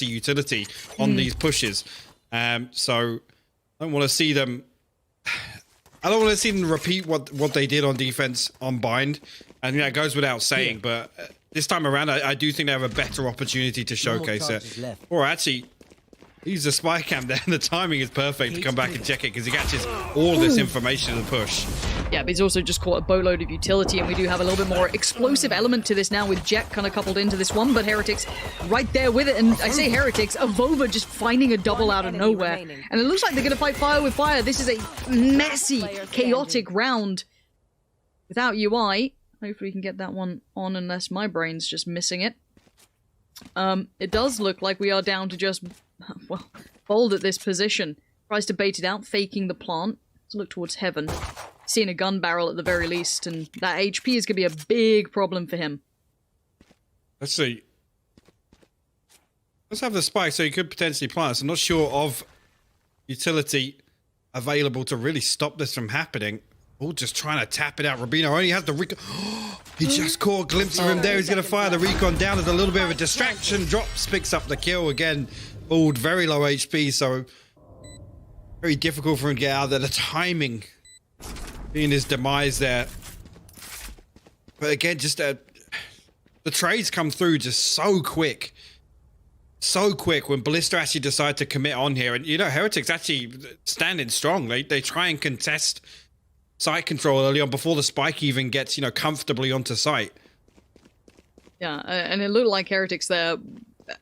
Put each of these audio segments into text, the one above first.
utility on these pushes. So I don't want to see them. I don't want to see them repeat what they did on defense on Bind, and it goes without saying. But this time around, I do think they have a better opportunity to showcase it. Or actually, use the spy cam there. The timing is perfect to come back and check it because he catches all this information in the push. Yeah, but he's also just caught a boatload of utility, and we do have a little bit more explosive element to this now with Jet kind of coupled into this one, but Heretics right there with it. And I say Heretics, Avova just finding a double out of nowhere. And it looks like they're going to fight fire with fire. This is a messy, chaotic round without UI. Hopefully we can get that one on unless my brain's just missing it. It does look like we are down to just, well, Bold at this position. Tries to bait it out, faking the plant. Let's look towards heaven. Seeing a gun barrel at the very least, and that HP is going to be a big problem for him. Let's see. Let's have the spike, so he could potentially plant us. I'm not sure of utility available to really stop this from happening. Oh, just trying to tap it out. Rubino only has the recon. He just caught a glimpse of him there. He's going to fire the recon down as a little bit of a distraction. Drops, picks up the kill again. Bald, very low HP, so very difficult for him to get out of there. The timing being his demise there. But again, just the trades come through just so quick. So quick when Ballista actually decide to commit on here. And, you know, Heretics actually standing strong. They try and contest site control early on before the spike even gets, you know, comfortably onto site. Yeah, and it looked like Heretics there.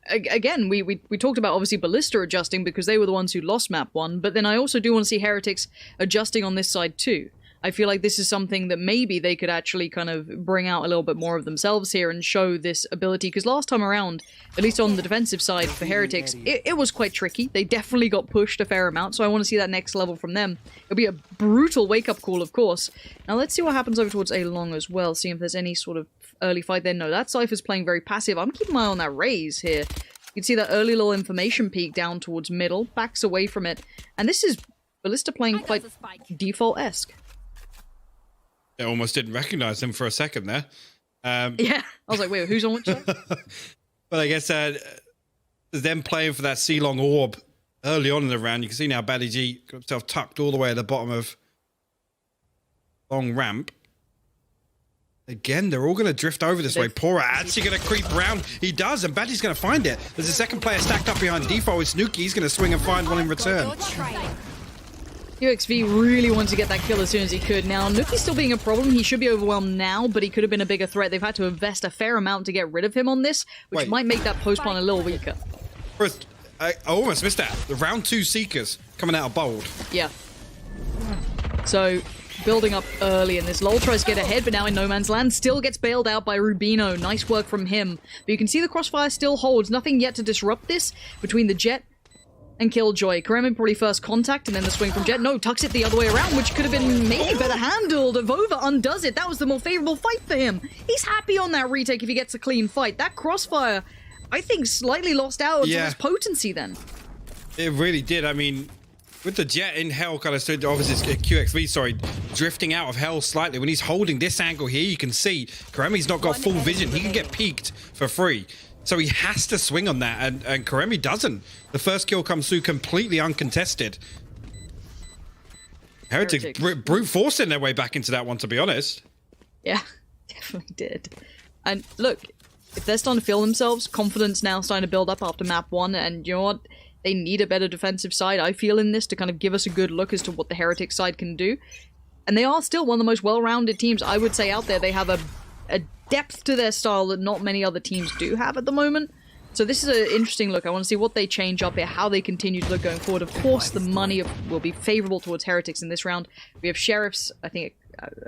Again, we talked about obviously Ballista adjusting because they were the ones who lost map 1, but then I also do want to see Heretics adjusting on this side too. I feel like this is something that maybe they could actually kind of bring out a little bit more of themselves here and show this ability, because last time around, at least on the defensive side for Heretics, it was quite tricky. They definitely got pushed a fair amount, so I want to see that next level from them. It'll be a brutal wake-up call, of course. Now let's see what happens over towards A long as well, see if there's any sort of early fight there. No, that Cypher's playing very passive. I'm keeping my eye on that Raze here. You can see that early little information peak down towards middle, backs away from it, and this is Ballista playing quite default-esque. I almost didn't recognize him for a second there. Yeah, I was like, wait, who's on which side? But I guess them playing for that C-long orb early on in the round. You can see now Baddy G got himself tucked all the way at the bottom of long ramp. Again, they're all going to drift over this way. Pora actually going to creep around. He does, and Baddy's going to find it. There's a second player stacked up behind default with Snooki. He's going to swing and find one in return. UXV really wanted to get that kill as soon as he could. Now, Nuki's still being a problem. He should be overwhelmed now, but he could have been a bigger threat. They've had to invest a fair amount to get rid of him on this, which might make that post plan a little weaker. First, I almost missed that. The round 2 Seekers coming out of Bold. Yeah. So, building up early, and this Lol tries to get ahead, but now in no man's land, still gets bailed out by Rubino. Nice work from him. But you can see the crossfire still holds. Nothing yet to disrupt this between the Jet and Killjoy. Kremen probably first contact, and then the swing from Jet. No, tucks it the other way around, which could have been maybe better handled. Avova undoes it. That was the more favorable fight for him. He's happy on that retake if he gets a clean fight. That crossfire, I think, slightly lost out of its potency then. It really did. I mean, with the Jet in hell kind of stood, obviously it's QXV, sorry, drifting out of hell slightly. When he's holding this angle here, you can see Karemi's not got full vision. He can get peeked for free. So he has to swing on that, and Karemi doesn't. The first kill comes through completely uncontested. Heretics brute forcing their way back into that one, to be honest. Yeah, definitely did. And look, if they're starting to feel themselves, confidence now starting to build up after map 1, and you know what? They need a better defensive side, I feel, in this to kind of give us a good look as to what the Heretics side can do. And they are still one of the most well-rounded teams, I would say, out there. They have a depth to their style that not many other teams do have at the moment. So this is an interesting look. I want to see what they change up here, how they continue to look going forward. Of course, the money will be favorable towards Heretics in this round. We have Sheriffs, I think,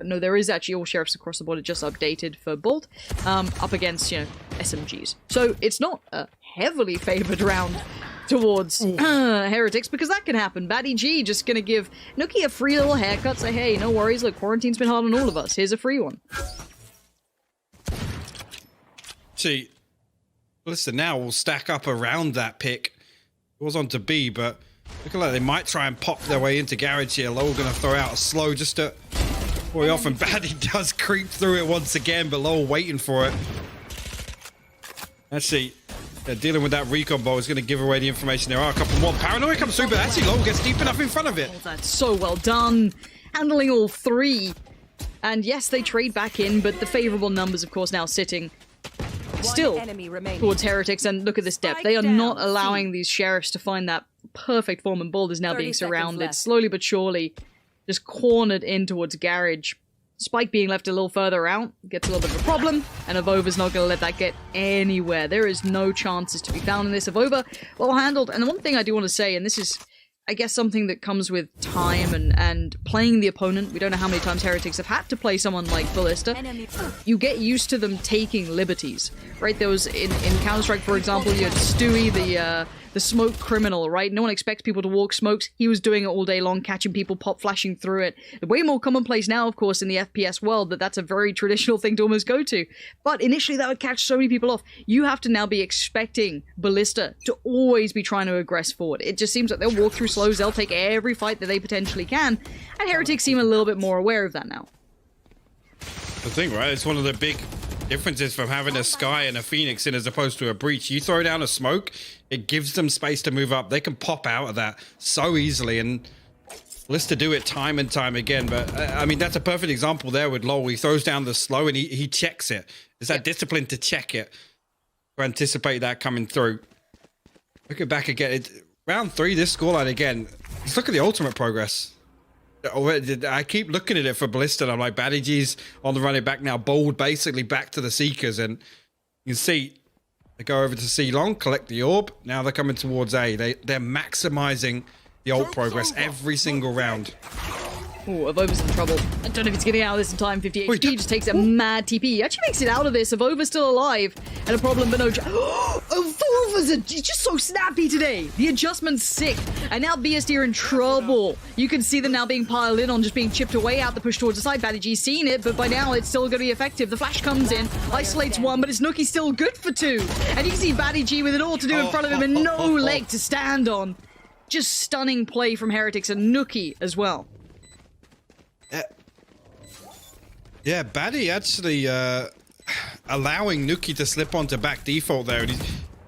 no, there is actually all Sheriffs across the board. It just updated for Bolt, up against, you know, SMGs. So it's not a heavily favored round towards Heretics, because that can happen. Baddy G just gonna give Nuki a free little haircut, say, hey, no worries, look, quarantine's been hard on all of us. Here's a free one. See, Ballista now will stack up around that pick. It was on to B, but looking like they might try and pop their way into Garage here. Lowell going to throw out a slow just to boy off, and Baddy does creep through it once again, but Lowell waiting for it. Actually, Dealing with that recon ball is going to give away the information. There are a couple more. Paranoia comes through, but actually Lol gets deep enough in front of it. Oh, that's so well done. Handling all three. And yes, they trade back in, but the favorable numbers, of course, now sitting still towards Heretics. And look at this depth. They are not allowing these sheriffs to find that perfect form, and Bold is now being surrounded slowly but surely, just cornered in towards Garage. Spike being left a little further out gets a little bit of a problem, and Avova's not going to let that get anywhere. There is no chances to be found in this. Avova, well handled. And the one thing I do want to say, and this is, I guess, something that comes with time and playing the opponent. We don't know how many times Heretics have had to play someone like Ballista. You get used to them taking liberties, right? There was, in Counter-Strike, for example, you had Stewie, the smoke criminal, right? No one expects people to walk smokes. He was doing it all day long, catching people, pop flashing through it. Way more commonplace now, of course, in the FPS world, that's a very traditional thing to almost go to. But initially, that would catch so many people off. You have to now be expecting Ballista to always be trying to aggress forward. It just seems like they'll walk through slows, they'll take every fight that they potentially can, and Heretics seem a little bit more aware of that now. The thing, right? It's one of the big differences from having a Sky and a Phoenix in as opposed to a Breach. You throw down a smoke, it gives them space to move up. They can pop out of that so easily, and Ballista do it time and time again. But I mean, that's a perfect example there with Lol. He throws down the slow and he checks it. There's that discipline to check it, to anticipate that coming through. Look at back again. Round 3, this scoreline again. Just look at the ultimate progress. I keep looking at it for Ballista, and I'm like, Batty G's on the running back now. Bold basically back to the Seekers, and you can see they go over to C long, collect the orb. Now they're coming towards A. They're maximizing the ult progress every single round. Oh, Avova's in trouble. I don't know if he's getting out of this in time. 50 HP just takes a mad TP. He actually makes it out of this. Avova's still alive. And a problem, but no... Avova's just so snappy today. The adjustment's sick. And now BSD are in trouble. You can see them now being piled in on, just being chipped away out the push towards the side. Batty G's seen it, but by now it's still going to be effective. The flash comes in, isolates one, but it's Nookie still good for 2. And you can see Batty G with it all to do in front of him and no leg to stand on. Just stunning play from Heretics and Nookie as well. Yeah, Batty actually allowing Nookie to slip onto back default there. And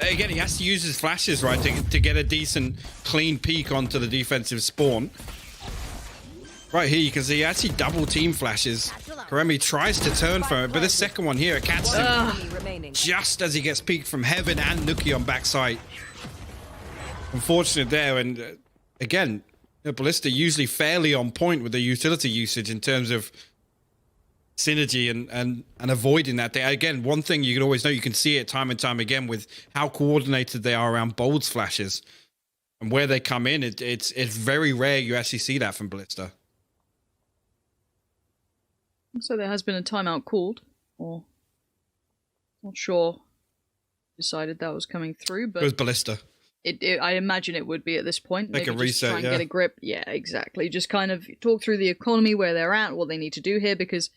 again, he has to use his flashes, right, to get a decent, clean peek onto the defensive spawn. Right here, you can see he actually double team flashes. Karemi tries to turn from it, but this second one here, it catches him just as he gets peeked from Heaven and Nookie on backside. Unfortunate there, and again, Ballista usually fairly on point with the utility usage in terms of synergy and avoiding that. Again, one thing you can always know, you can see it time and time again with how coordinated they are around Bold's flashes and where they come in. It's very rare you actually see that from Ballista. So there has been a timeout called, or not sure decided that was coming through, but it was Ballista. I imagine it would be at this point. Make Maybe a reset, try and get a grip. Yeah, exactly. Just kind of talk through the economy, where they're at, what they need to do here, because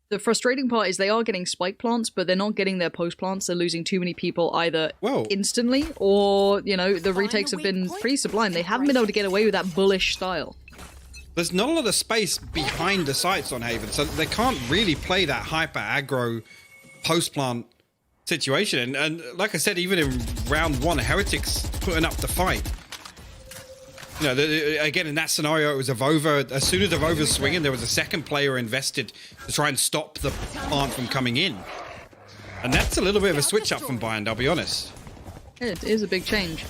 the frustrating part is they are getting spike plants, but they're not getting their post plants. They're losing too many people either instantly or, you know, the retakes have been pretty sublime. They haven't been able to get away with that bullish style. There's not a lot of space behind the sites on Haven, so they can't really play that hyper aggro post plant situation. And like I said, even in round 1, Heretics putting up the fight. You know, again, in that scenario, it was Avova. As soon as Avova's swinging, there was a second player invested to try and stop the plant from coming in. And that's a little bit of a switch up from Bind, I'll be honest. It is a big change.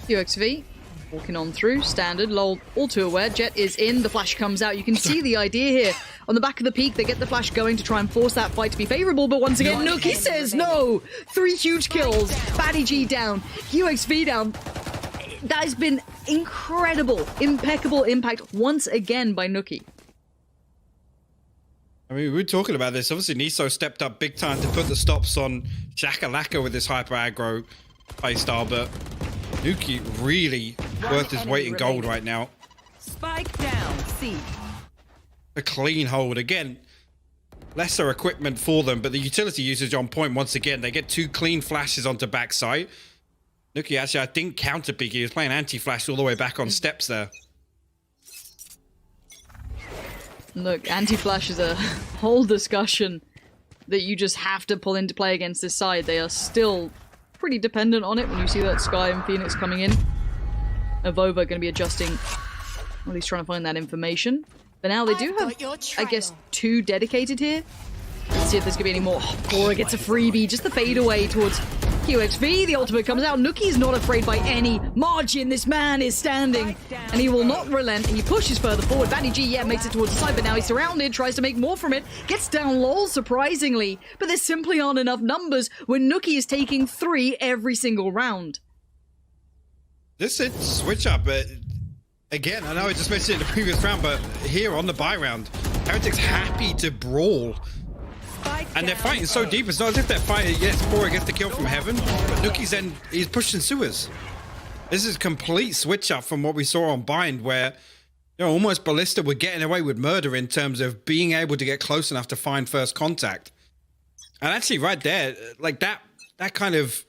UXV, walking on through, standard, lol, all too aware. Jet is in, the flash comes out. You can see the idea here. On the back of the peak, they get the flash going to try and force that fight to be favorable, but once again, Nookie says no! 3 huge kills, Batty G down, UXV down. That has been incredible, impeccable impact once again by Nookie. I mean, we were talking about this. Obviously, Niso stepped up big time to put the stops on Shakalaka with this hyper aggro playstyle, but Nookie really worth his weight in gold right now. Spike down, C. A clean hold. Again, lesser equipment for them, but the utility usage on point once again. They get 2 clean flashes onto backside. Nookie actually, I think, counter peek. He was playing anti-flash all the way back on steps there. Look, anti-flash is a whole discussion. that you just have to pull into play against this side. They are still pretty dependent on it when you see that Sky and Phoenix coming in. Avova going to be adjusting, or at least trying to find that information. But now they do have, I guess, 2 dedicated here. Let's see if there's going to be any more. Cora gets a freebie, just the fadeaway towards QXV. The ultimate comes out. Nuki's not afraid by any margin. This man is standing, and he will not relent. He pushes further forward. Batty G, yeah, makes it towards the side, but now he's surrounded, tries to make more from it. Gets down low, surprisingly. But there simply aren't enough numbers when Nuki is taking 3 every single round. This is switch up. Again, I know I just mentioned it in the previous round, but here on the buy round, Heretics happy to brawl. And they're fighting so deep. It's not as if they're fighting, yes, Cora gets the kill from heaven, but Nuki's then, he's pushing sewers. This is a complete switch up from what we saw on Bind, where, you know, almost Ballista were getting away with murder in terms of being able to get close enough to find first contact. And actually right there, like that kind of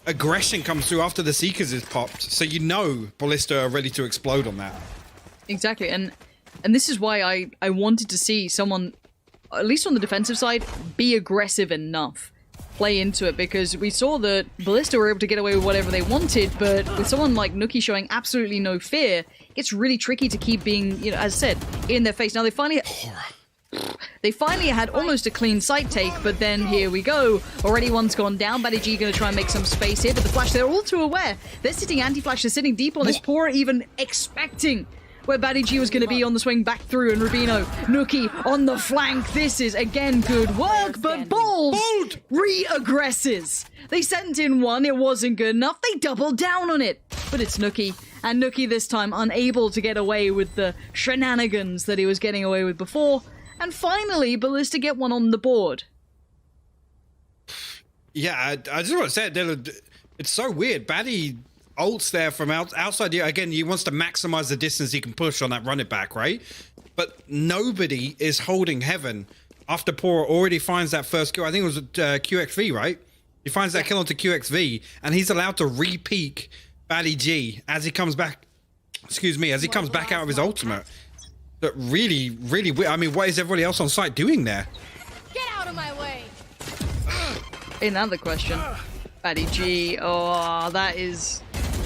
aggression comes through after the Seekers is popped. So you know Ballista are ready to explode on that. Exactly, and this is why I wanted to see someone, at least on the defensive side, be aggressive enough. Play into it, because we saw that Ballista were able to get away with whatever they wanted, but with someone like Nuki showing absolutely no fear, it's really tricky to keep being, you know, as I said, in their face. Now they finally had almost a clean sight take, but then here we go. Already one's gone down. Batty G going to try and make some space here, but the Flash, they're all too aware. They're sitting anti-Flash, they're sitting deep on this. Poor even expecting where Batty G was going to be on the swing back through, and Rubino, Nuki on the flank. This is, again, good work, but Bold re-aggresses. They sent in one, it wasn't good enough, they doubled down on it. But it's Nuki, and Nuki this time unable to get away with the shenanigans that he was getting away with before, and finally, Ballista get one on the board. Yeah, I just want to say, it's so weird. Batty ults there from outside here. Again, he wants to maximize the distance he can push on that run it back, right? But nobody is holding heaven after Pora already finds that first kill. I think it was QXV, right? He finds that kill onto QXV, and he's allowed to re-peek Batty G as he comes back, excuse me, as he comes back out of his ultimate. But really, really weird. I mean, what is everybody else on site doing there? Get out of my way! Another question. Batty G, oh, that is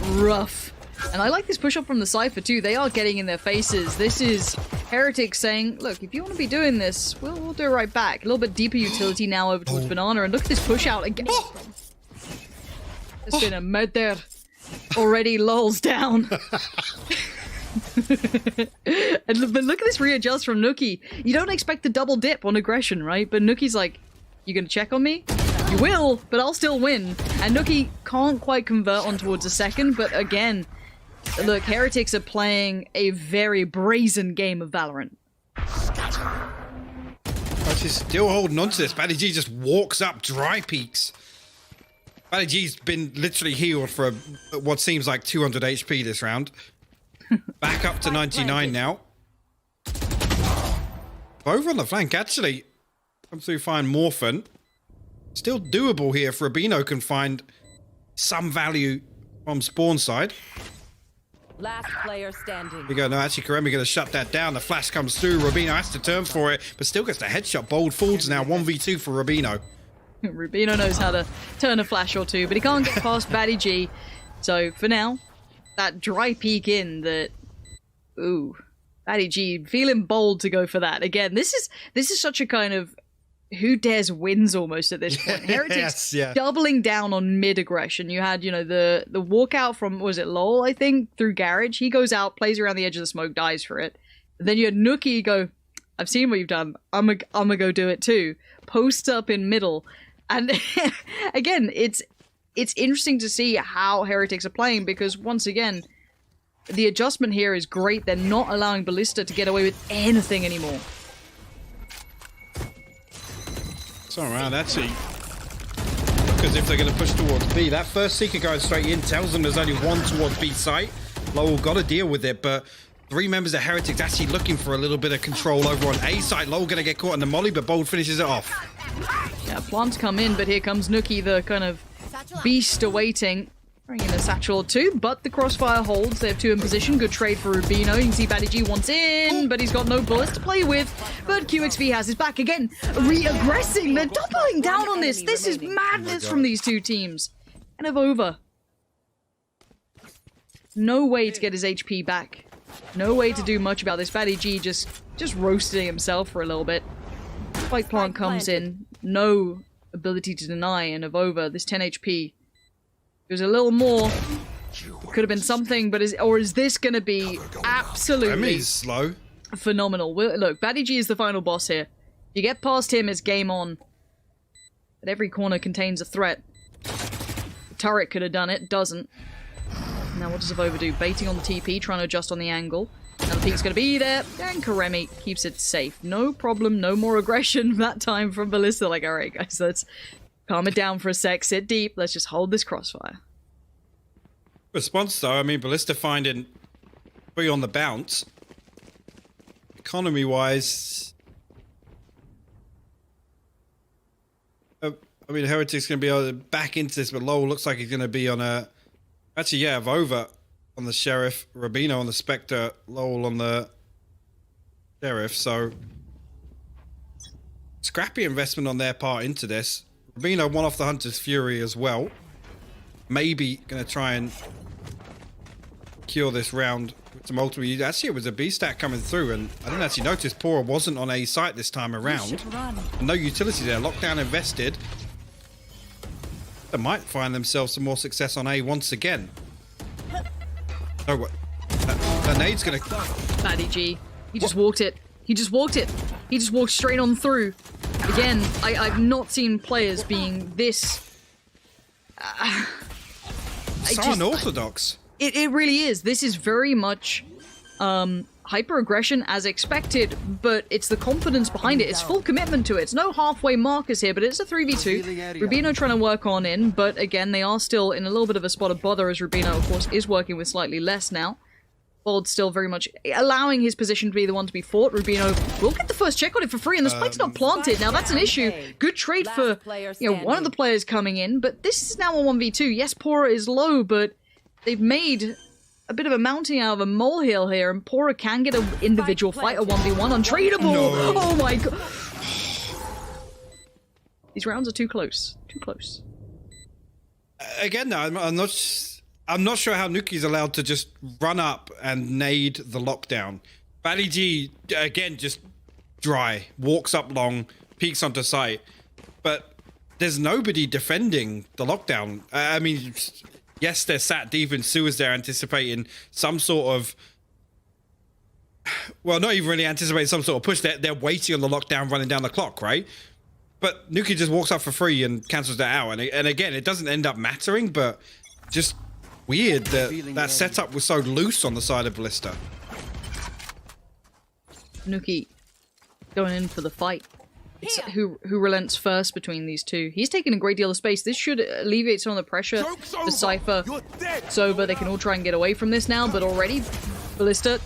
rough. And I like this push up from the Cypher too. They are getting in their faces. This is Heretics saying, look, if you want to be doing this, we'll do it right back. A little bit deeper utility now over towards Banana, and look at this push out again. It's been a murder. Already lulls down. But look at this readjust from Nuki. You don't expect the double dip on aggression, right? But Nuki's like, you gonna check on me? You will, but I'll still win. And Nuki can't quite convert on towards a second, but again, look, Heretics are playing a very brazen game of Valorant. But she's still holding on to this. Batty G just walks up, dry peaks. Batty G's been literally healed for what seems like 200 HP this round. Back up to 99 now. Over on the flank, actually. Come through fine Morphin. Still doable here if Rubino can find some value from spawn side. Last player standing. We go, no, actually Karemi going to shut that down. The flash comes through. Rubino has to turn for it, but still gets the headshot. Bold falls now. 1v2 for Rubino. Rubino knows how to turn a flash or two, but he can't get past Batty G. So for now, that dry peek in that, ooh, Batty G feeling bold to go for that. Again, this is such a kind of who dares wins almost at this point. Heretics doubling down on mid aggression. You had, you know, the walkout from, was it LOL, I think, through Garage. He goes out, plays around the edge of the smoke, dies for it. And then you had Nuki go, I've seen what you've done. I'm gonna go do it too. Posts up in middle. And again, it's interesting to see how Heretics are playing, because once again, the adjustment here is great. They're not allowing Ballista to get away with anything anymore. It's alright, actually. Because if they're going to push towards B, that first Seeker going straight in tells them there's only one towards B site. Lowell got to deal with it, but 3 members of Heretics actually looking for a little bit of control over on A site. Lowell going to get caught in the molly, but Bold finishes it off. Yeah, plants come in, but here comes Nuki, the kind of beast awaiting. Bring in a satchel or two, but the crossfire holds. They have two in position. Good trade for Rubino. You can see Batty G wants in, but he's got no bullets to play with. But QXV has his back again. Re-aggressing. They're doubling down on this. This is madness from these two teams. Kind of over. No way to get his HP back. No way to do much about this. Batty G just roasting himself for a little bit. Spike plant comes in. No ability to deny, and Avova, this 10 HP. There's a little more. Could have been something, but is this going to be absolutely slow? Phenomenal. Look, Batty G is the final boss here. You get past him, it's game on. But every corner contains a threat. The turret could have done it, doesn't. Now what does Avova do? Baiting on the TP, trying to adjust on the angle. Now the peek's going to be there, and Karemi keeps it safe. No problem, no more aggression that time from Ballista. Like, alright guys, let's calm it down for a sec, sit deep, let's just hold this crossfire. Response though, I mean, Ballista finding 3 on the bounce. Economy wise, I mean, Heretics going to be able to back into this, but Lowell looks like he's going to be on a... Actually, yeah, Avova on the Sheriff, Rubino on the Spectre, Lowell on the Sheriff, so... Scrappy investment on their part into this. Rubino won off the Hunter's Fury as well. Maybe going to try and cure this round with some ultimate. Actually, it was a B stack coming through, and I didn't actually notice Pora wasn't on A site this time around. No utility there. Lockdown invested. They might find themselves some more success on A once again. Oh, what? That nade's going to... Batty G. He just walked it. He just walked it. He just walked straight on through. Again, I've not seen players being this... so unorthodox. It really is. This is very much hyper-aggression as expected, but it's the confidence behind it. It's full commitment to it. It's no halfway markers here, but it's a 3v2. Rubino trying to work on in, but again, they are still in a little bit of a spot of bother as Rubino, of course, is working with slightly less now. Bold's still very much allowing his position to be the one to be fought. Rubino will get the first check on it for free, and the spike's not planted. Now, that's an issue. Good trade for, one of the players coming in, but this is now a 1v2. Yes, Pora is low, but they've made a bit of a mounting out of a molehill here, and Pora can get an individual fight, a 1v1, untradeable! No. Oh my god! These rounds are too close. Too close. Again, though, I'm not sure how Nuki's allowed to just run up and nade the lockdown. Batty G, again, just dry. Walks up long, peeks onto sight. But there's nobody defending the lockdown. I mean, yes, they're sat deep in sewers there anticipating some sort of... Well, not even really anticipating some sort of push. They're waiting on the lockdown running down the clock, right? But Nuki just walks up for free and cancels that out. And again, it doesn't end up mattering, but just... weird that setup was so loose on the side of Ballista. Nuki going in for the fight. It's who relents first between these two. He's taking a great deal of space. This should alleviate some of the pressure for Cypher. It's over. They can all try and get away from this now, but already Ballista,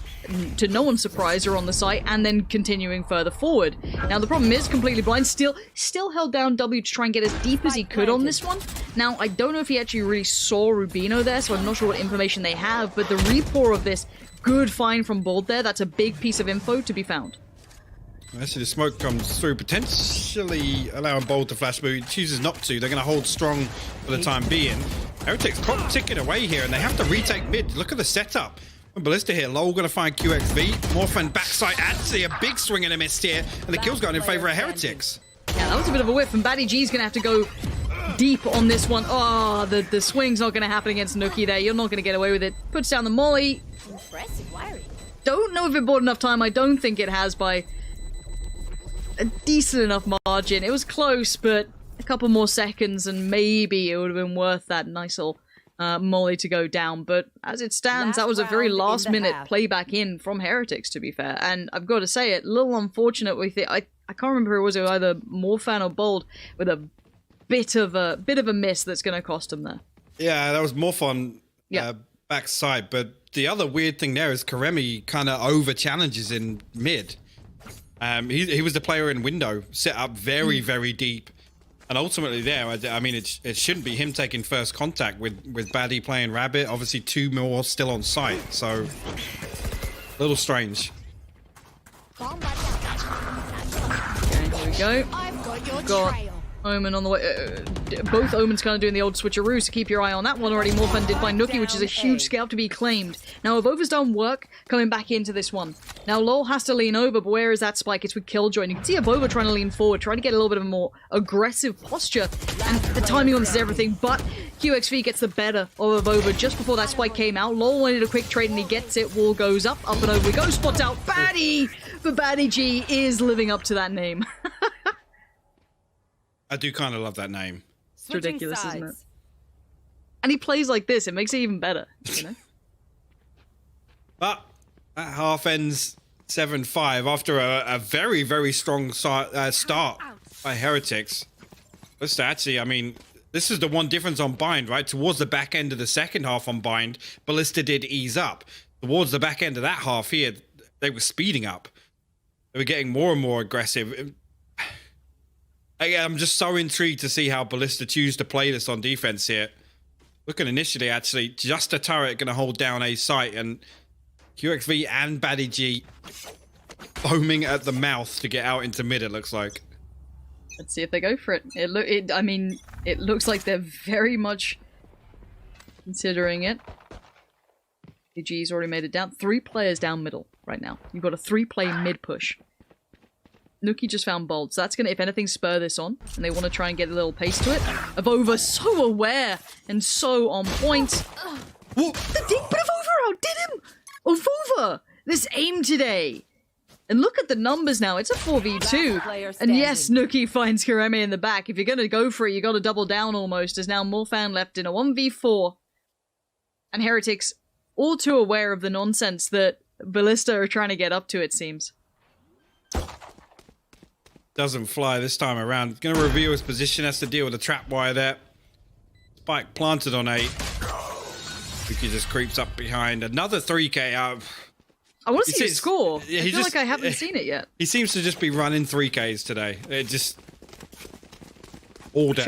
to no one's surprise, are on the site and then continuing further forward. Now the problem is completely blind. Still held down W to try and get as deep as he could on this one. Now I don't know if he actually really saw Rubino there, so I'm not sure what information they have, but the repour of this, good find from Bold there. That's a big piece of info to be found. Actually, the smoke comes through, potentially allowing Bold to flash, but he chooses not to. They're going to hold strong for the time being. Heretics clock ticking away here, and they have to retake mid. Look at the setup. Ballista here, Lowell going to find QXV. Morphin backside, actually a big swing and a miss here, and the kill's going in favor of Heretics. Yeah, that was a bit of a whiff, and Batty G's going to have to go deep on this one. Oh, the swing's not going to happen against Nuki there. You're not going to get away with it. Puts down the molly. Impressive wiring. Don't know if it bought enough time. I don't think it has by a decent enough margin. It was close, but a couple more seconds and maybe it would have been worth that nice little molly to go down. But as it stands, that was a very last minute playback in from Heretics, to be fair. And I've got to say it, a little unfortunate with it. I can't remember who it was, either Morphan or Bold, with a bit of a miss that's going to cost him there. Yeah, that was Morphan backside. But the other weird thing there is Karemi kind of over challenges in mid. He was the player in window, set up very, very deep. And ultimately there, I mean, it shouldn't be him taking first contact with Baddie playing Rabbit. Obviously 2 more still on site, so a little strange. Okay, here we go. I've got your Got trail. Omen on the way. Both Omens kind of doing the old switcheroo, so keep your eye on that one already. Morphin did find Nookie, which is a huge scalp to be claimed. Now, Avova's done work coming back into this one. Now, Lol has to lean over, but where is that spike? It's with Killjoy. And you can see Avova trying to lean forward, trying to get a little bit of a more aggressive posture. And the timing on this is everything, but QXV gets the better of Avova just before that spike came out. Lol wanted a quick trade, and he gets it. Wall goes up and over we go. Spots out Baddie! But Baddie G is living up to that name. I do kind of love that name. It's ridiculous, isn't it? And he plays like this, it makes it even better, you know? But that half ends 7-5 after a very, very strong start by Heretics. Ballista, actually, I mean, this is the one difference on Bind, right? Towards the back end of the second half on Bind, Ballista did ease up. Towards the back end of that half here, they were speeding up. They were getting more and more aggressive. I'm just so intrigued to see how Ballista choose to play this on defense here. Looking initially, actually, just a turret going to hold down a site, and QXV and Baddie G foaming at the mouth to get out into mid, it looks like. Let's see if they go for it. I mean, it looks like they're very much considering it. BG's already made it down. 3 players down middle right now. You've got a 3-play mid push. Nookie just found Bold, so that's gonna, if anything, spur this on, and they want to try and get a little pace to it. Avova so aware and so on point. What? But Avova outdid him! Avova! This aim today! And look at the numbers now, it's a 4v2. And yes, Nookie finds Kireme in the back. If you're gonna go for it, you gotta double down almost. There's now Morphan left in a 1v4. And Heretics, all too aware of the nonsense that Ballista are trying to get up to, it seems. Doesn't fly this time around. Going to reveal his position, has to deal with the trap wire there. Spike planted on 8. Nookie just creeps up behind. Another 3k out. I want to see his score. Yeah, I feel like I haven't seen it yet. He seems to just be running 3ks today. It just... all day.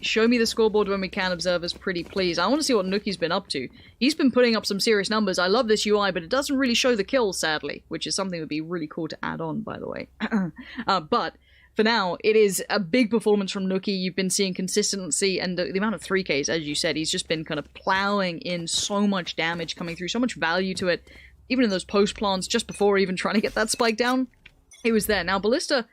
Show me the scoreboard when we can, observers, pretty please. I want to see what Nookie's been up to. He's been putting up some serious numbers. I love this UI, but it doesn't really show the kills, sadly, which is something that would be really cool to add on, by the way. But for now, it is a big performance from Nookie. You've been seeing consistency and the amount of 3Ks, as you said. He's just been kind of plowing in so much damage coming through, so much value to it. Even in those post plants, just before even trying to get that spike down, it was there. Now, Ballista,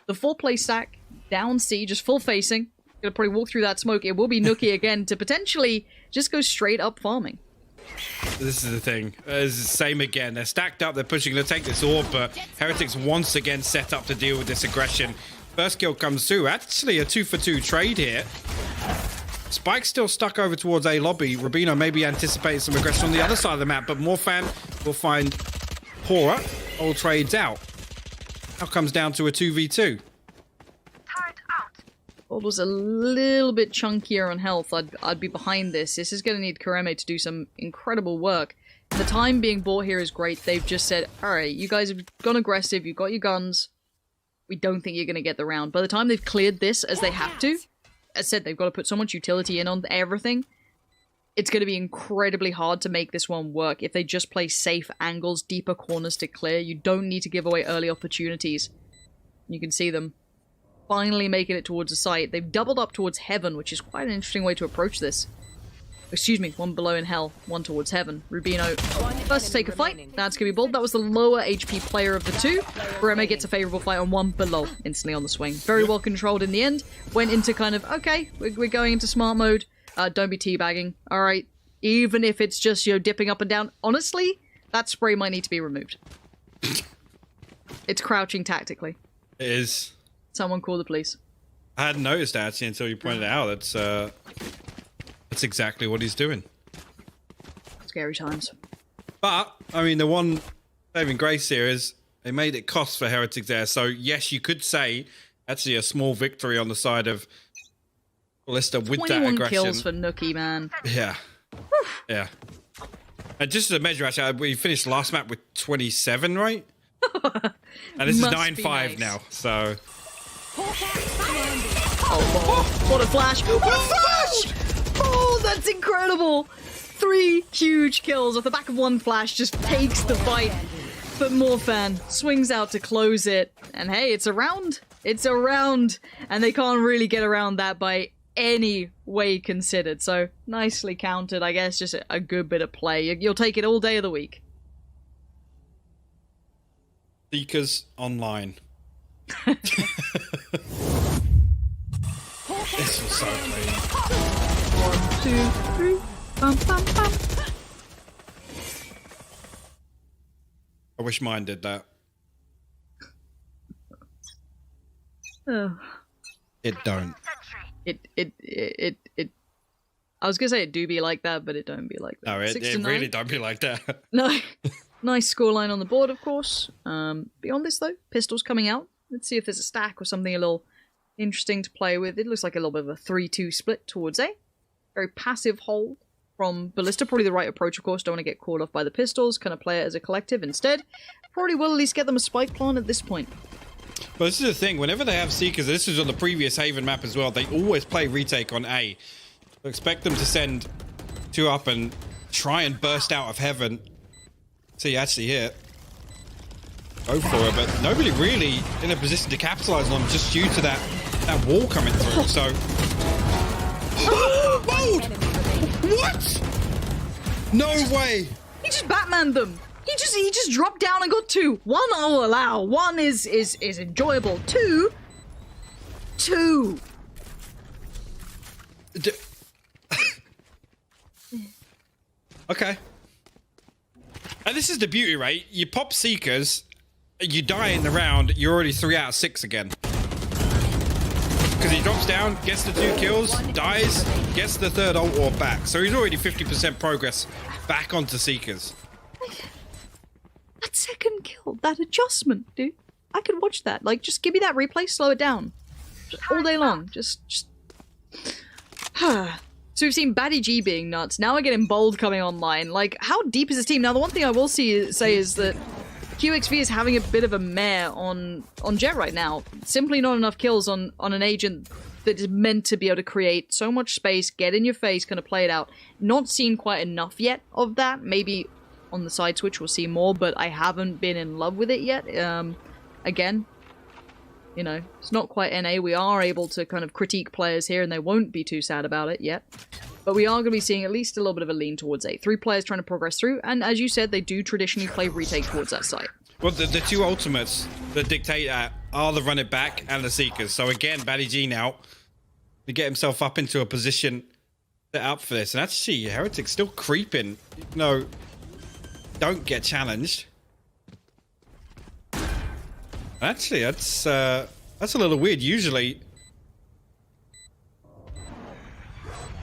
the 4-play stack, down C, just full facing. Gonna probably walk through that smoke. It will be Nookie again to potentially just go straight up farming. This is the thing. It's the same again. They're stacked up. They're pushing to take this orb, but Heretics once again set up to deal with this aggression. First kill comes through. Actually, a 2-for-2 trade here. Spike's still stuck over towards A lobby. Rubino maybe anticipating some aggression on the other side of the map, but Morphan will find Pora. All trades out. Now comes down to a 2v2. Gold was a little bit chunkier on health. I'd be behind this. This is going to need Kireme to do some incredible work. The time being bought here is great. They've just said, alright, you guys have gone aggressive, you've got your guns. We don't think you're going to get the round. By the time they've cleared this, as they have to, as I said, they've got to put so much utility in on everything. It's going to be incredibly hard to make this one work. If they just play safe angles, deeper corners to clear, you don't need to give away early opportunities. You can see them finally making it towards the site. They've doubled up towards heaven, which is quite an interesting way to approach this. Excuse me, one below in hell, one towards heaven. Rubino first to take a fight. That's gonna be bold. That was the lower HP player of the two. Kireme gets a favorable fight on one below, instantly on the swing. Very well controlled in the end. Went into kind of, okay, we're going into smart mode. Don't be teabagging. Alright, even if it's just, dipping up and down. Honestly, that spray might need to be removed. It's crouching tactically. It is. Someone call the police. I hadn't noticed that actually until you pointed it out. That's exactly what he's doing. Scary times. But, I mean, the one saving grace here is they made it cost for Heretics there. So, yes, you could say actually a small victory on the side of Ballista with that 21 aggression. kills for Nookie, man. Yeah. Yeah. And just as a measure, actually, we finished last map with 27, right? And this is 9-5 nice. now, so... Oh, what a flash! What a flash! Oh, that's incredible! 3 huge kills off the back of one flash, just takes the fight. But Morphan swings out to close it, and hey, it's a round. It's a round, and they can't really get around that by any way considered. So nicely counted, I guess. Just a good bit of play. You'll take it all day of the week. Seekers online. This was so clean. 1, 2, 3. Bum, bum, bum. I wish mine did that. Oh. It don't. It. I was gonna say it do be like that, but it don't be like that. No, it 6 to 9. really don't be like that. No. Nice scoreline on the board, of course. Beyond this, though, pistols coming out. Let's see if there's a stack or something a little interesting to play with. It looks like a little bit of a 3-2 split towards A. Very passive hold from Ballista. Probably the right approach, of course. Don't want to get caught off by the pistols. Kind of play it as a collective instead. Probably will at least get them a spike plant at this point. But this is the thing. Whenever they have Seekers, this is on the previous Haven map as well, they always play retake on A. So expect them to send 2 up and try and burst out of heaven. So you actually hit. Go for it, but nobody really in a position to capitalize on them just due to that wall coming through. So, bold! What? No way! He just Batmaned them. He just dropped down and got 2. 1 I'll allow. 1 is enjoyable. 2. Okay. And this is the beauty, right? You pop Seekers, you die in the round, you're already 3 out of 6 again. Because he drops down, gets the 2 kills, dies, gets the 3rd ult or back. So he's already 50% progress back onto Seekers. That 2nd kill, that adjustment, dude. I could watch that. Like, just give me that replay, slow it down. Just all day long. Just... So we've seen Batty G being nuts. Now we're getting Bold coming online. Like, how deep is this team? Now, the one thing I will say is that QXV is having a bit of a mare on Jet right now. Simply not enough kills on an agent that is meant to be able to create so much space, get in your face, kind of play it out. Not seen quite enough yet of that. Maybe on the side switch we'll see more, but I haven't been in love with it yet. Again, you know, it's not quite NA. We are able to kind of critique players here, and they won't be too sad about it yet. But we are going to be seeing at least a little bit of a lean towards A. 3 players trying to progress through, and as you said, they do traditionally play retake towards that site. Well, the 2 ultimates that dictate that are the run it back and the Seekers. So again, Batty G now to get himself up into a position set up for this. And actually, Heretics still creeping. No, don't get challenged. Actually, that's a little weird. Usually,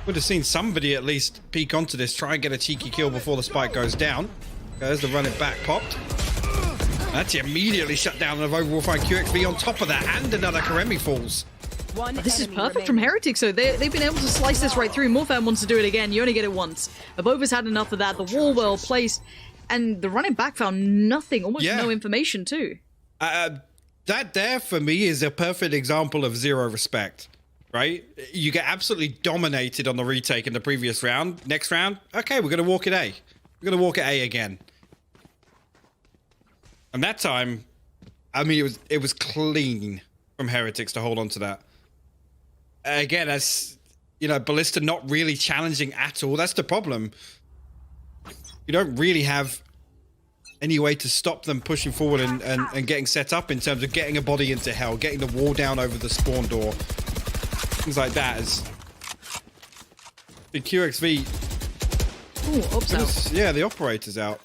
would have seen somebody at least peek onto this, try and get a cheeky kill before the spike goes down. There's the run it back popped. Actually, immediately shut down an overall fight. QXV on top of that, and another Karemi falls. This is perfect from Heretics, so they've been able to slice this right through. Morphan wants to do it again. You only get it once. Abova's had enough of that. The wall well placed, and the running back found nothing, almost no information too. That there for me is a perfect example of zero respect, right? You get absolutely dominated on the retake in the previous round. Next round, okay, we're gonna walk at A. We're gonna walk at A again. And that time, I mean, it was clean from Heretics to hold on to that. Again, as you know, Ballista not really challenging at all. That's the problem. You don't really have any way to stop them pushing forward and getting set up in terms of getting a body into hell, getting the wall down over the spawn door, things like that. As the QXV, ooh, ops out. Yeah, the operator's out.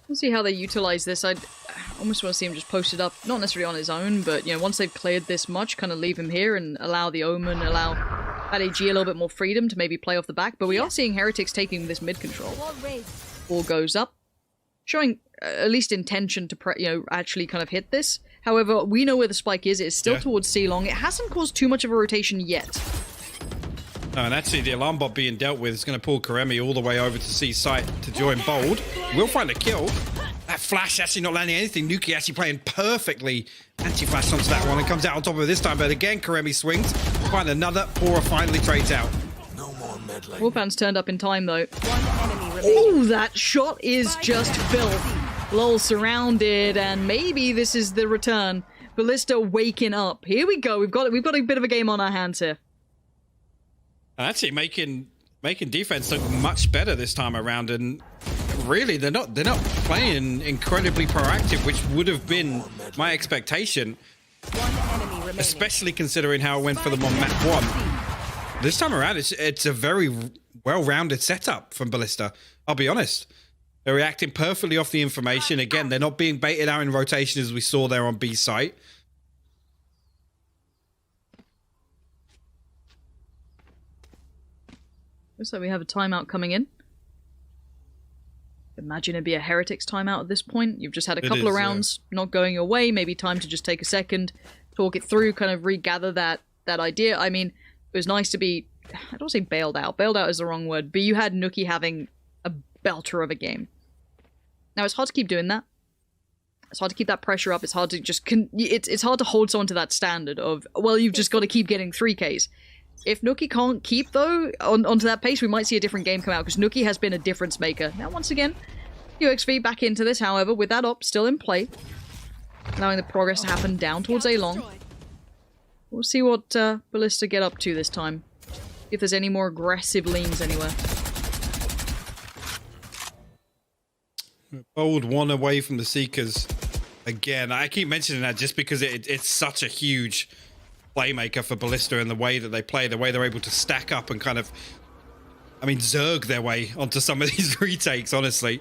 We'll see how they utilize this. I almost want to see him just post it up, not necessarily on his own, but you know, once they've cleared this much, kind of leave him here and allow the Omen, allow AG a little bit more freedom to maybe play off the back. But we are seeing Heretics taking this mid control. Ball goes up, showing at least intention to actually kind of hit this. However, we know where the spike is. It's still towards C long. It hasn't caused too much of a rotation yet. No, and actually the alarm bot being dealt with is going to pull Karemi all the way over to C site to join Bold. We'll find a kill. That That flash actually not landing anything. Nuki actually playing perfectly. Anti-flash onto that one and comes out on top of it this time. But again, Karemi swings. Find another. Pora finally trades out. Wolfman's turned up in time, though. One enemy remaining. Oh, that shot is just filth. Lol surrounded, and maybe this is the return. Ballista waking up. Here we go. We've got a bit of a game on our hands here. And actually making defense look much better this time around, and really they're not playing incredibly proactive, which would have been my expectation, One enemy remaining. especially considering how it went for them on map 1. This time around, it's a very well-rounded setup from Ballista. I'll be honest. They're reacting perfectly off the information. Again, they're not being baited out in rotation as we saw there on B site. Looks like we have a timeout coming in. Imagine it'd be a Heretics timeout at this point. You've just had a couple of rounds not going your way. Maybe time to just take a second, talk it through, kind of regather that idea. I mean, it was nice to be, I don't say bailed out. Bailed out is the wrong word, but you had Nuki having a belter of a game. Now, it's hard to keep doing that. It's hard to keep that pressure up. It's hard to just, it's hard to hold someone to that standard of, well, you've just got to keep getting 3Ks. If Nuki can't keep, though, onto that pace, we might see a different game come out, because Nuki has been a difference maker. Now, once again, UXV back into this, however, with that op still in play, allowing the progress to happen down towards A long. We'll see what Ballista get up to this time. If there's any more aggressive leans anywhere. Bold one away from the Seekers again. I keep mentioning that just because it's such a huge playmaker for Ballista, and the way that they play, the way they're able to stack up and kind of, I mean, zerg their way onto some of these retakes, honestly.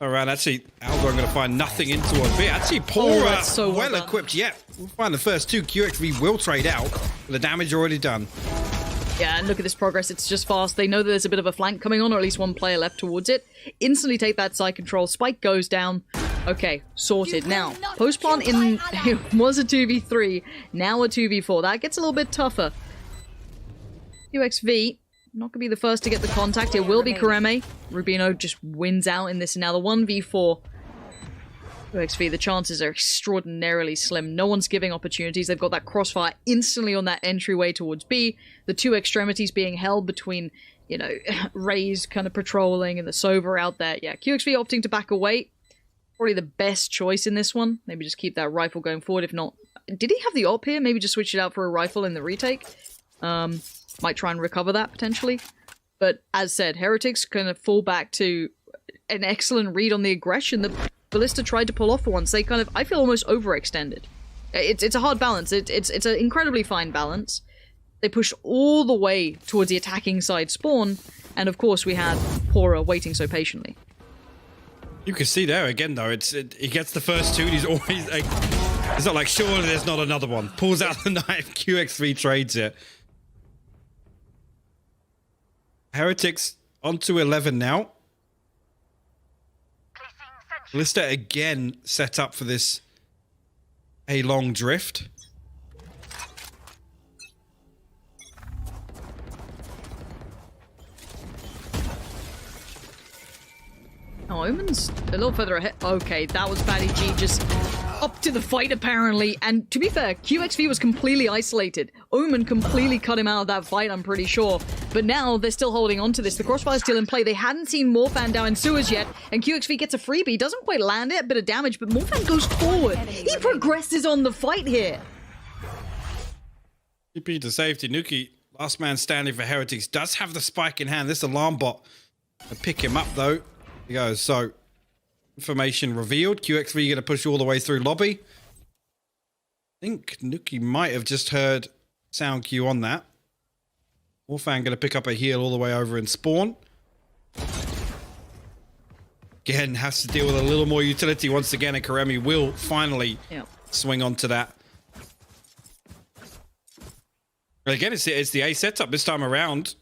All right, actually, Aldo, I'm going to find nothing in towards B. Actually, Pora, so well done. equipped. Yeah, we'll find the first two. QXV will trade out, but the damage already done. Yeah, and look at this progress. It's just fast. They know that there's a bit of a flank coming on, or at least one player left towards it. Instantly take that side control. Spike goes down. Okay, sorted. Now, post-plant in it was a 2v3, now a 2v4. That gets a little bit tougher. UXV, not going to be the first to get the contact. It will be Kareme. Rubino just wins out in this. Now the 1v4. UXV, the chances are extraordinarily slim. No one's giving opportunities. They've got that crossfire instantly on that entryway towards B. The two extremities being held between, you know, Raze kind of patrolling and the Sova out there. Yeah, QXV opting to back away. Probably the best choice in this one. Maybe just keep that rifle going forward. If not, did he have the op here? Maybe just switch it out for a rifle in the retake. Might try and recover that potentially. But as said, Heretics kind of fall back to an excellent read on the aggression that Ballista tried to pull off for once. They kind of, I feel, almost overextended. It's a hard balance. It's an incredibly fine balance. They pushed all the way towards the attacking side spawn, and of course we had Pora waiting so patiently. You can see there again, though. He gets the first two, and he's always like, it's not like, surely there's not another one. Pulls out the knife. QX3 trades it. Heretics onto 11 now. Ballista again set up for this A long drift. Oh, Omen's a little further ahead. Okay, that was Batty G just up to the fight, apparently. And to be fair, QXV was completely isolated. Omen completely cut him out of that fight, I'm pretty sure. But now they're still holding on to this. The crossfire's still in play. They hadn't seen Morphan down in sewers yet, and QXV gets a freebie. Doesn't quite land it, a bit of damage, but Morphan goes forward. He progresses on the fight here. TP to safety. Nuki, last man standing for Heretics, does have the spike in hand. This alarm bot to pick him up, though. He goes, so information revealed. QX3 going to push all the way through lobby. I think Nuki might have just heard sound cue on that. Warfan going to pick up a heal all the way over in spawn. Again, has to deal with a little more utility once again, and Karemi will finally swing onto that. But again, it's the A setup this time around.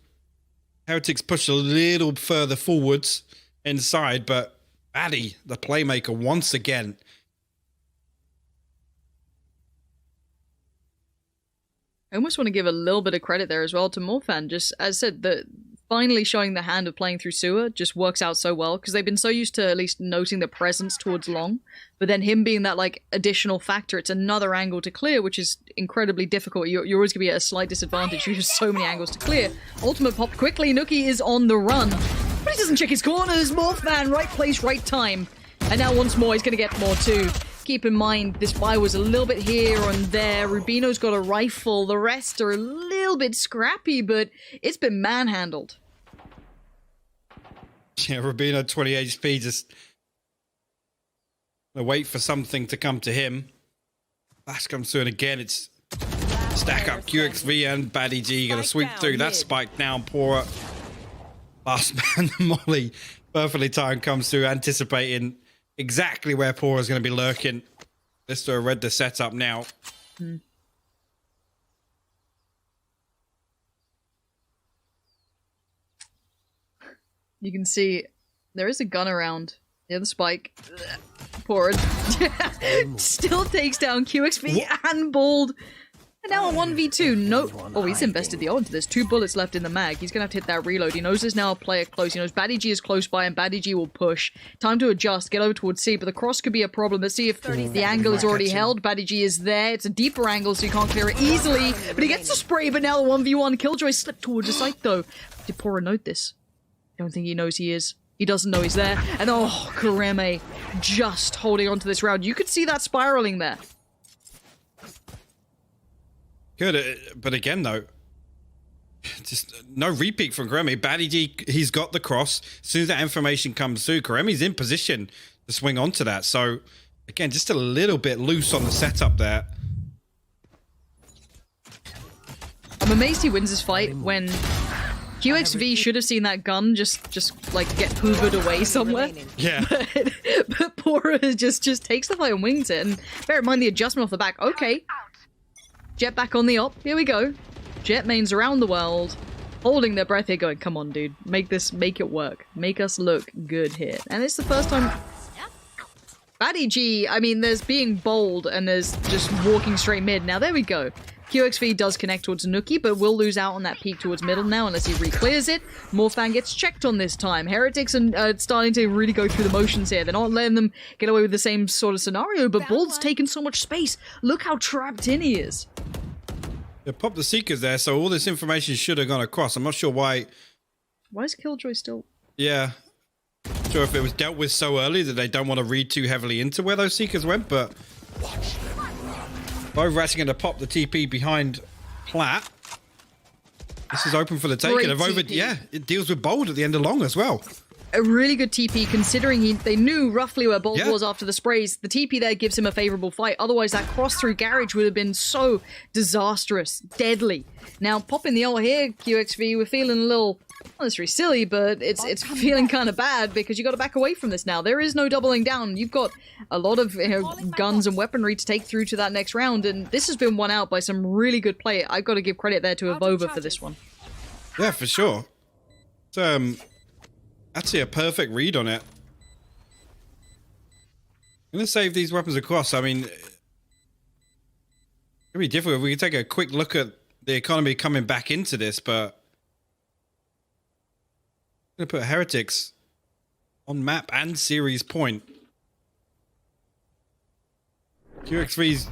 Heretics push a little further forwards inside, but Addy, the playmaker, once again. I almost want to give a little bit of credit there as well to Morphan. Just as I said, finally showing the hand of playing through sewer just works out so well, because they've been so used to at least noting the presence towards long, but then him being that, like, additional factor, it's another angle to clear, which is incredibly difficult. You're always going to be at a slight disadvantage. You have so many angles to clear. Ultimate popped quickly. Nuki is on the run, but he doesn't check his corners. Morphman, right place, right time. And now once more, he's going to get more too. Keep in mind, this buy was a little bit here and there. Rubino's got a rifle. The rest are a little bit scrappy, but it's been manhandled. Yeah, Rubino 20 HP, just gonna wait for something to come to him. Flash comes through, and again, it's stack up. QXV and Baddy G gonna sweep through. That spike down, Pora. Last man, Molly. Perfectly timed, comes through, anticipating exactly where Pora's gonna be lurking. Ballista read the setup now. You can see there is a gun around. Yeah, the spike. Poor. Still takes down QXV and Bald. And now a 1v2. No. Oh, he's invested the ult into this. 2 bullets left in the mag. He's going to have to hit that reload. He knows there's now a player close. He knows Baddy G is close by, and Baddy G will push. Time to adjust. Get over towards C, but the cross could be a problem. Let's see if the angle is already held. Baddy G is there. It's a deeper angle, so you can't clear it easily. But he gets the spray, but now the 1v1. Killjoy slipped towards the site, though. Did Pora note this? I don't think he knows he is. He doesn't know he's there. And oh, Kareme just holding on to this round. You could see that spiraling there. Good, but again, though, just no repeat from Kareme. Baddy G, he's got the cross. As soon as that information comes through, Kareme's in position to swing onto that. So, again, just a little bit loose on the setup there. I'm amazed he wins this fight when QXV should have seen that gun just like get hoovered away somewhere. Yeah. But Pora just takes the fight and wings it. And bear in mind the adjustment off the back. Okay. Jet back on the op. Here we go. Jet mains around the world, holding their breath here, going, come on, dude. Make it work. Make us look good here. And it's the first time... Baddy G, I mean, there's being bold and there's just walking straight mid. Now, there we go. QXV does connect towards Nuki, but will lose out on that peak towards middle now unless he re-clears it. Morfan gets checked on this time. Heretics are starting to really go through the motions here. They're not letting them get away with the same sort of scenario, but Bald's taken so much space. Look how trapped in he is. They popped the Seekers there, so all this information should have gone across. I'm not sure why. Why is Killjoy still... Yeah. Not sure if it was dealt with so early that they don't want to read too heavily into where those Seekers went, but... Both actually going to pop the TP behind Platt. This is open for the taking. Yeah, it deals with Bold at the end of long as well. A really good TP, considering they knew roughly where Bold was after the sprays. The TP there gives him a favorable fight. Otherwise, that cross through garage would have been so disastrous, deadly. Now, popping the ult here, QXV, we're feeling a little, not necessarily silly, but it's feeling kind of bad because you got to back away from this now. There is no doubling down. You've got a lot of guns and weaponry to take through to that next round, and this has been won out by some really good play. I've got to give credit there to Avova for this one. Yeah, for sure. It's, actually a perfect read on it. I'm going to save these weapons across. I mean, it'd be difficult if we could take a quick look at the economy coming back into this, but I'm going to put Heretics on map and series point. QX3's,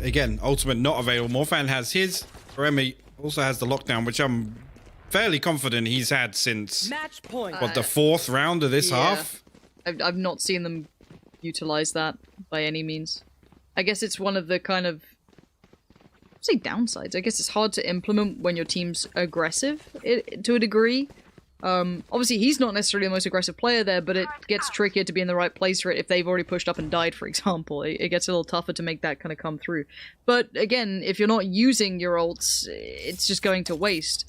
again, ultimate not available. Morfan has his. Remy also has the lockdown, which I'm fairly confident he's had since, what, the fourth round of this half? I've not seen them utilize that by any means. I guess it's one of the kind of, I'd say downsides. I guess it's hard to implement when your team's aggressive to a degree. Obviously, he's not necessarily the most aggressive player there, but it gets trickier to be in the right place for it if they've already pushed up and died, for example. It gets a little tougher to make that kind of come through. But again, if you're not using your ults, it's just going to waste.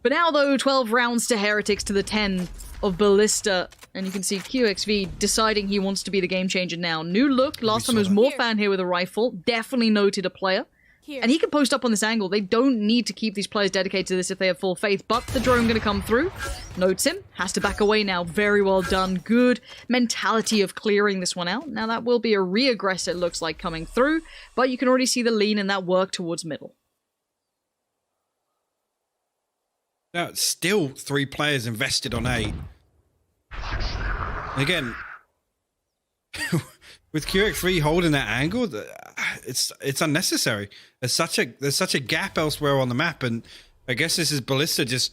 But now, though, 12 rounds to Heretics to the 10 of Ballista. And you can see QXV deciding he wants to be the game changer now. New look. Last time it was Morfan here with a rifle. Definitely noted a player. And he can post up on this angle. They don't need to keep these players dedicated to this if they have full faith. But the drone going to come through. Notes him. Has to back away now. Very well done. Good mentality of clearing this one out. Now that will be a re-aggress, it looks like, coming through. But you can already see the lean and that work towards middle. Now, still 3 players invested on A. And again, with QX3 holding that angle, it's unnecessary. There's such a gap elsewhere on the map, and I guess this is Ballista just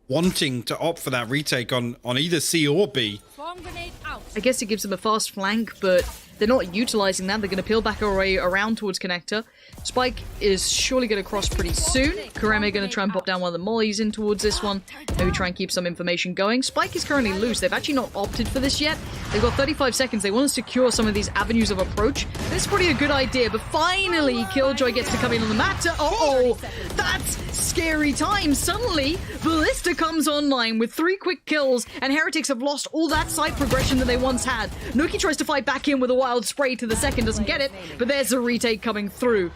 wanting to opt for that retake on either C or B. Bomb grenade out. I guess it gives them a fast flank, but they're not utilizing that. They're going to peel back our way around towards Connector. Spike is surely going to cross pretty soon. Kareme going to try and pop down one of the mollies in towards this one. Maybe try and keep some information going. Spike is currently loose. They've actually not opted for this yet. They've got 35 seconds. They want to secure some of these avenues of approach. This is probably a good idea, but finally Killjoy gets to come in on the map. Uh-oh! That's scary times. Suddenly, Ballista comes online with 3 quick kills, and Heretics have lost all that side progression that they once had. Nuki tries to fight back in with a wild spray to the second, doesn't get it, but there's a retake coming through.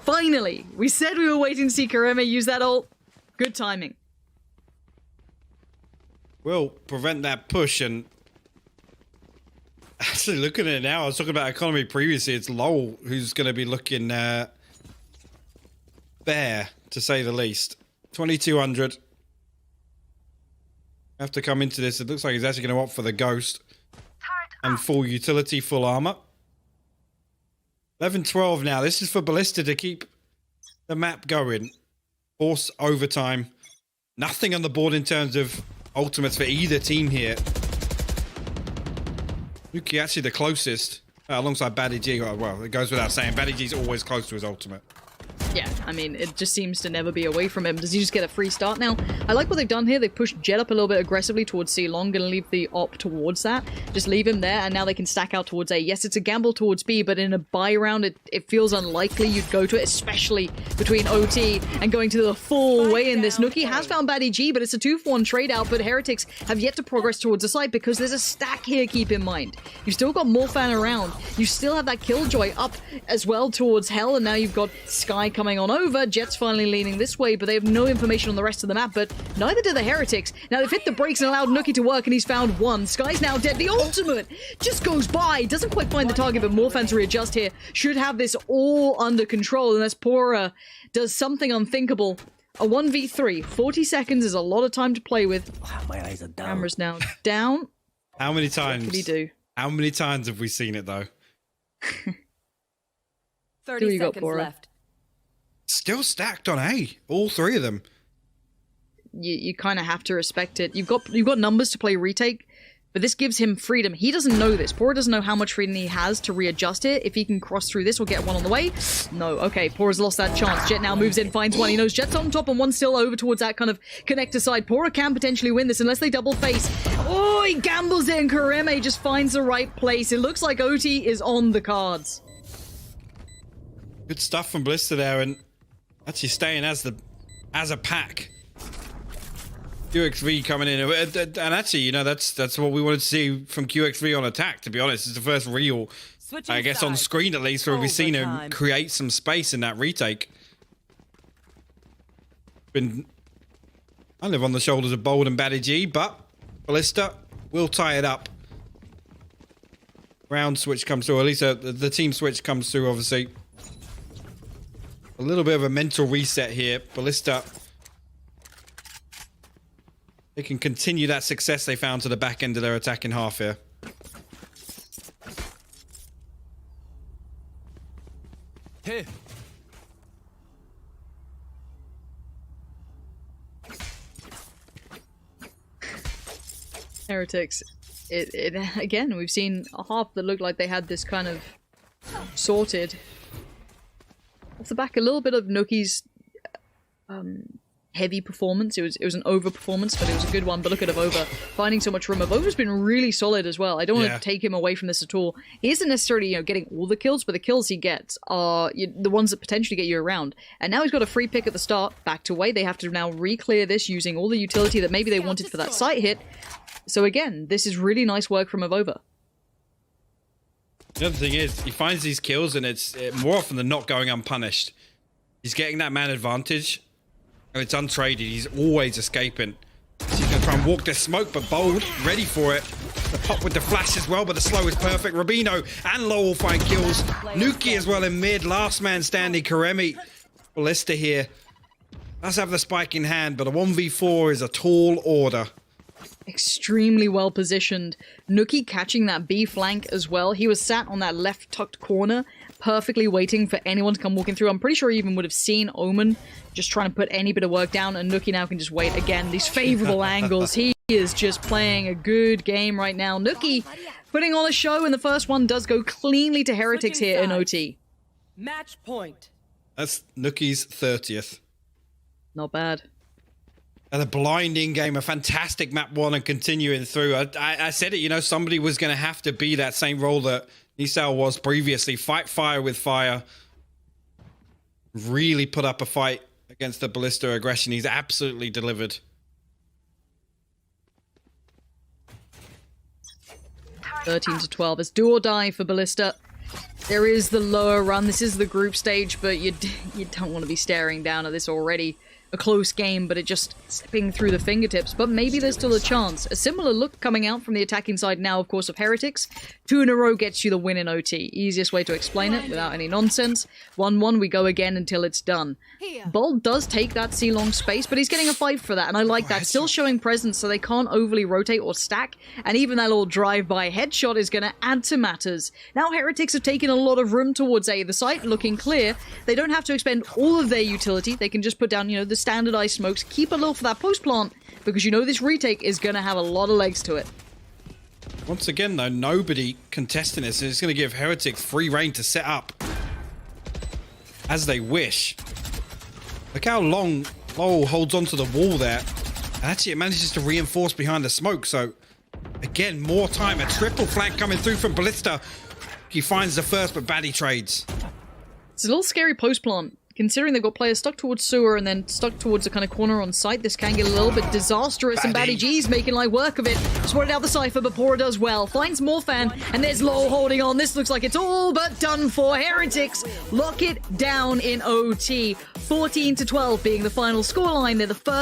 Finally, we said we were waiting to see Kareme use that ult. Good timing. Will prevent that push, and actually looking at it now, I was talking about economy previously, it's Lowell who's going to be looking bare, to say the least. 2200. Have to come into this. It looks like he's actually going to opt for the Ghost and full utility, full armor. 11-12 now. This is for Ballista to keep the map going. Force overtime. Nothing on the board in terms of ultimates for either team here. Nuki actually the closest, alongside Baddy G. Well, it goes without saying, Baddy G's always close to his ultimate. Yeah, I mean, it just seems to never be away from him. Does he just get a free start now? I like what they've done here. They pushed Jet up a little bit aggressively towards C long, gonna leave the op towards that. Just leave him there, and now they can stack out towards A. Yes, it's a gamble towards B, but in a buy round, it feels unlikely you'd go to it, especially between OT and going to the full way in this. Nuki has found Baddy G, but it's a 2-for-1 trade out, but Heretics have yet to progress towards the side because there's a stack here, keep in mind. You've still got Morphan around. You still have that Killjoy up as well towards Hell, and now you've got Sky coming on over. Jet's finally leaning this way, but they have no information on the rest of the map, but neither do the Heretics. Now they've hit the brakes and allowed Nuki to work, and he's found one. Sky's now dead. The ultimate just goes by. Doesn't quite find the target, but Morphan to readjust here. Should have this all under control, unless Pora does something unthinkable. A 1v3. 40 seconds is a lot of time to play with. My eyes are down. Camera's now down. How many times? What did he do? How many times have we seen it, though? 30 Who you got, seconds Bora? left. Still stacked on A. All 3 of them. You kind of have to respect it. You've got numbers to play retake, but this gives him freedom. He doesn't know this. Pora doesn't know how much freedom he has to readjust it. If he can cross through this or get one on the way. No, okay, Pora's lost that chance. Jet now moves in, finds one. He knows Jet's on top and one's still over towards that kind of connector side. Pora can potentially win this unless they double face. Oh, he gambles it and Kareme just finds the right place. It looks like OT is on the cards. Good stuff from Ballista there, and actually staying as a pack. QX3 coming in, and actually, you know, that's what we wanted to see from QX3 on attack. To be honest, it's the first real, I guess, on screen at least, where we've seen him create some space in that retake. I live on the shoulders of Bold and Baddy G, but Ballista will tie it up. Round switch comes through, or at least the team switch comes through, obviously. A little bit of a mental reset here. Ballista, they can continue that success they found to the back end of their attacking half here. Hey. Heretics. It again, we've seen a half that looked like they had this kind of sorted. Off the back, a little bit of Nuki's heavy performance. It was an over performance, but it was a good one. But look at Avova finding so much room. Avova's been really solid as well. I don't want to take him away from this at all. He isn't necessarily, you know, getting all the kills, but the kills he gets are the ones that potentially get you around. And now he's got a free pick at the start. Back to way. They have to now re-clear this using all the utility that maybe they wanted for that site hit. So again, this is really nice work from Avova. The other thing is, he finds these kills, and it's more often than not going unpunished. He's getting that man advantage, and it's untraded. He's always escaping. So he's going to try and walk this smoke, but Bold, ready for it. The pop with the flash as well, but the slow is perfect. Rubino and Lowell find kills. Nuki as well in mid. Last man standing, Kareme. Ballista here. does have the spike in hand, but a 1v4 is a tall order. Extremely well positioned. Nookie catching that B flank as well. He was sat on that left tucked corner, perfectly waiting for anyone to come walking through. I'm pretty sure he even would have seen Omen just trying to put any bit of work down, and Nookie now can just wait. Again, these favorable angles. He is just playing a good game right now. Nookie putting on a show, and the first one does go cleanly to Heretics here in OT. Match point. That's Nookie's 30th. Not bad. And a blinding game, a fantastic map one, and continuing through. I said it, you know, somebody was going to have to be that same role that Nisal was previously. Fight fire with fire. Really put up a fight against the Ballista aggression. He's absolutely delivered. (13-12). It's do or die for Ballista. There is the lower run. This is the group stage, but you don't want to be staring down at this already. A close game, but it just slipping through the fingertips. But maybe there's still a chance. A similar look coming out from the attacking side now, of course, of Heretics. 2 in a row gets you the win in OT. Easiest way to explain it without any nonsense. 1-1, we go again until it's done. Bold does take that C-long space, but he's getting a fight for that, and I like that. Still showing presence so they can't overly rotate or stack, and even that little drive-by headshot is going to add to matters. Now Heretics have taken a lot of room towards A. The site looking clear. They don't have to expend all of their utility. They can just put down, you know, the standardized smokes, keep a little for that post plant, because you know this retake is going to have a lot of legs to it. Once again, though, nobody contesting this. It's going to give Heretics free reign to set up as they wish. Look how long Lowell holds onto the wall there. And actually, it manages to reinforce behind the smoke. So, again, more time. A triple flank coming through from Ballista. He finds the first, but Baddy trades. It's a little scary post plant. Considering they've got players stuck towards sewer and then stuck towards the kind of corner on site, this can get a little bit disastrous, and Baddy G's making light work of it. Spotted out the Cypher, but Pora does well. Finds Morphan, and there's Lowell holding on. This looks like it's all but done for Heretics. Lock it down in OT. 14-12 being the final scoreline. They're the first